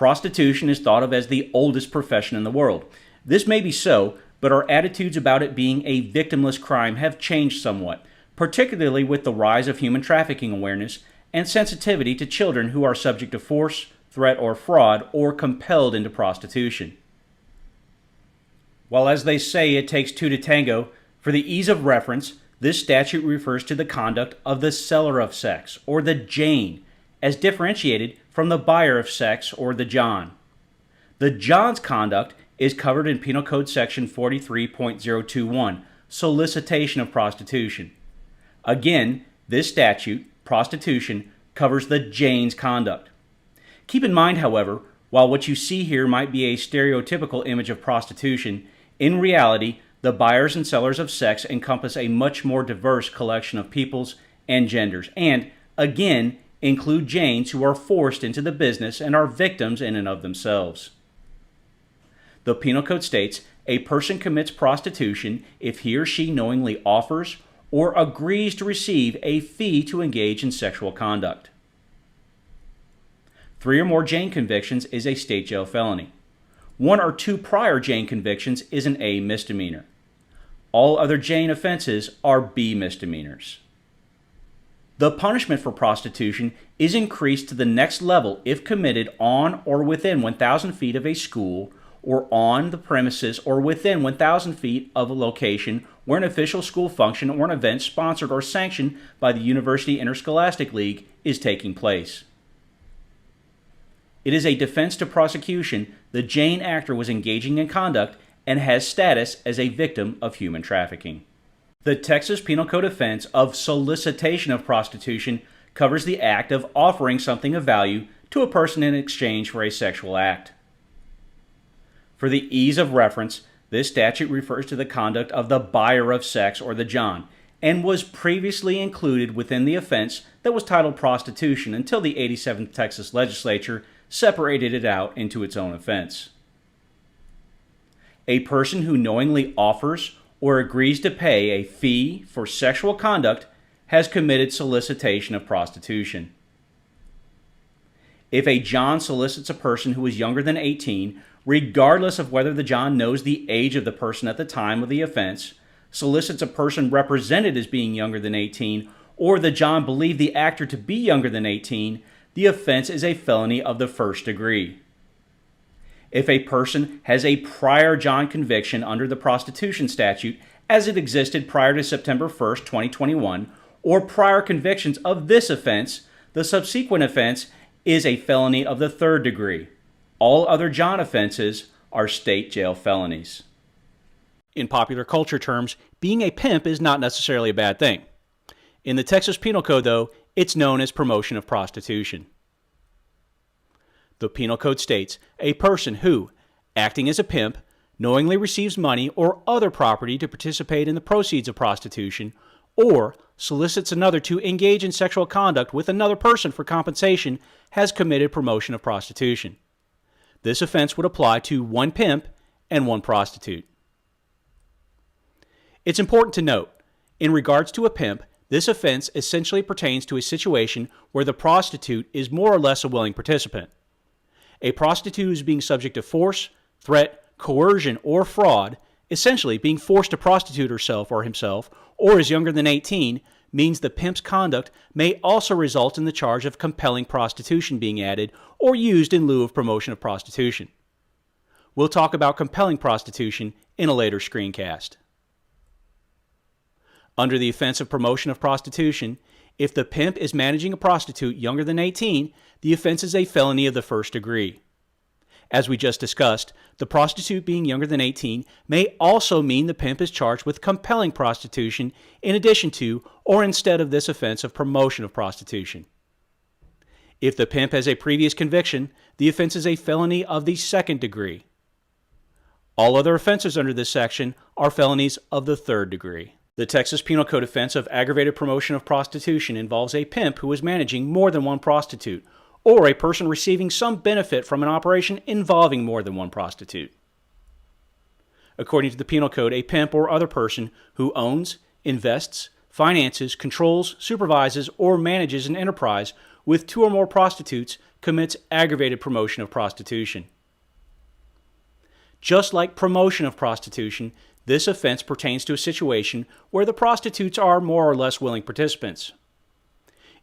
Prostitution is thought of as the oldest profession in the world. This may be so, but our attitudes about it being a victimless crime have changed somewhat, particularly with the rise of human trafficking awareness and sensitivity to children who are subject to force, threat, or fraud, or compelled into prostitution. While, as they say, it takes two to tango, for the ease of reference, this statute refers to the conduct of the seller of sex, or the Jane, as differentiated from the buyer of sex, or the John. The John's conduct is covered in Penal Code Section 43.021, solicitation of prostitution. Again, this statute, prostitution, covers the Jane's conduct. Keep in mind, however, while what you see here might be a stereotypical image of prostitution, in reality, the buyers and sellers of sex encompass a much more diverse collection of peoples and genders, and, again, include Janes who are forced into the business and are victims in and of themselves. The Penal Code states a person commits prostitution if he or she knowingly offers or agrees to receive a fee to engage in sexual conduct. 3 or more Jane convictions is a state jail felony. 1 or 2 prior Jane convictions is an A misdemeanor. All other Jane offenses are B misdemeanors. The punishment for prostitution is increased to the next level if committed on or within 1,000 feet of a school, or on the premises or within 1,000 feet of a location where an official school function or an event sponsored or sanctioned by the University Interscholastic League is taking place. It is a defense to prosecution the Jane actor was engaging in conduct and has status as a victim of human trafficking. The Texas Penal Code offense of solicitation of prostitution covers the act of offering something of value to a person in exchange for a sexual act. For the ease of reference, this statute refers to the conduct of the buyer of sex, or the John, and was previously included within the offense that was titled prostitution until the 87th Texas Legislature separated it out into its own offense. A person who knowingly offers or agrees to pay a fee for sexual conduct has committed solicitation of prostitution. If a John solicits a person who is younger than 18, regardless of whether the John knows the age of the person at the time of the offense, solicits a person represented as being younger than 18, or the John believed the actor to be younger than 18, the offense is a felony of the first degree. If a person has a prior John conviction under the prostitution statute as it existed prior to September 1, 2021, or prior convictions of this offense, the subsequent offense is a felony of the third degree. All other John offenses are state jail felonies. In popular culture terms, being a pimp is not necessarily a bad thing. In the Texas Penal Code, though, it's known as promotion of prostitution. The Penal Code states a person who, acting as a pimp, knowingly receives money or other property to participate in the proceeds of prostitution, or solicits another to engage in sexual conduct with another person for compensation, has committed promotion of prostitution. This offense would apply to 1 pimp and 1 prostitute. It's important to note, in regards to a pimp, this offense essentially pertains to a situation where the prostitute is more or less a willing participant. A prostitute is being subject to force, threat, coercion, or fraud, essentially being forced to prostitute herself or himself, or is younger than 18, means the pimp's conduct may also result in the charge of compelling prostitution being added or used in lieu of promotion of prostitution. We'll talk about compelling prostitution in a later screencast. Under the offense of promotion of prostitution, if the pimp is managing a prostitute younger than 18, the offense is a felony of the first degree. As we just discussed, the prostitute being younger than 18 may also mean the pimp is charged with compelling prostitution in addition to or instead of this offense of promotion of prostitution. If the pimp has a previous conviction, the offense is a felony of the second degree. All other offenses under this section are felonies of the third degree. The Texas Penal Code offense of aggravated promotion of prostitution involves a pimp who is managing more than 1 prostitute, or a person receiving some benefit from an operation involving more than 1 prostitute. According to the Penal Code, a pimp or other person who owns, invests, finances, controls, supervises, or manages an enterprise with 2 or more prostitutes commits aggravated promotion of prostitution. Just like promotion of prostitution, this offense pertains to a situation where the prostitutes are more or less willing participants.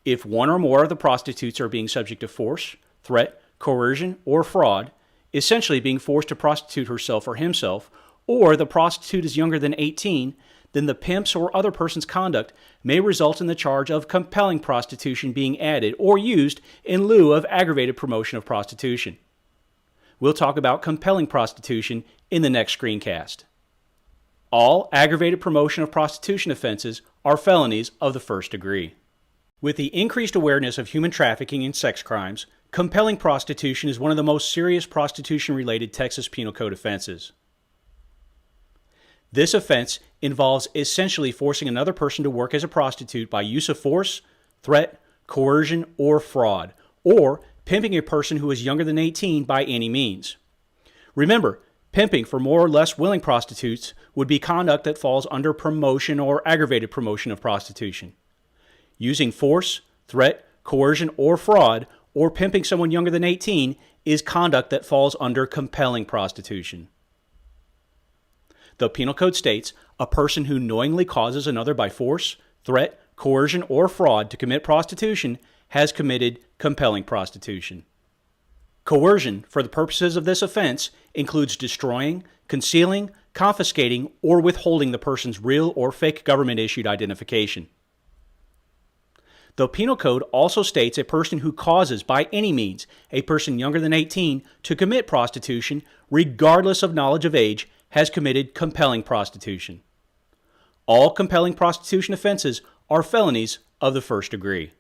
If 1 or more of the prostitutes are being subject to force, threat, coercion, or fraud, essentially being forced to prostitute herself or himself, or the prostitute is younger than 18, then the pimp's or other person's conduct may result in the charge of compelling prostitution being added or used in lieu of aggravated promotion of prostitution. We'll talk about compelling prostitution in the next screencast. All aggravated promotion of prostitution offenses are felonies of the first degree. With the increased awareness of human trafficking and sex crimes, compelling prostitution is one of the most serious prostitution-related Texas Penal Code offenses. This offense involves essentially forcing another person to work as a prostitute by use of force, threat, coercion, or fraud, or pimping a person who is younger than 18 by any means. Remember, pimping for more or less willing prostitutes would be conduct that falls under promotion or aggravated promotion of prostitution. Using force, threat, coercion, or fraud, or pimping someone younger than 18 is conduct that falls under compelling prostitution. The Penal Code states a person who knowingly causes another by force, threat, coercion, or fraud to commit prostitution has committed compelling prostitution. Coercion, for the purposes of this offense, includes destroying, concealing, confiscating, or withholding the person's real or fake government-issued identification. The Penal Code also states a person who causes by any means a person younger than 18 to commit prostitution, regardless of knowledge of age, has committed compelling prostitution. All compelling prostitution offenses are felonies of the first degree.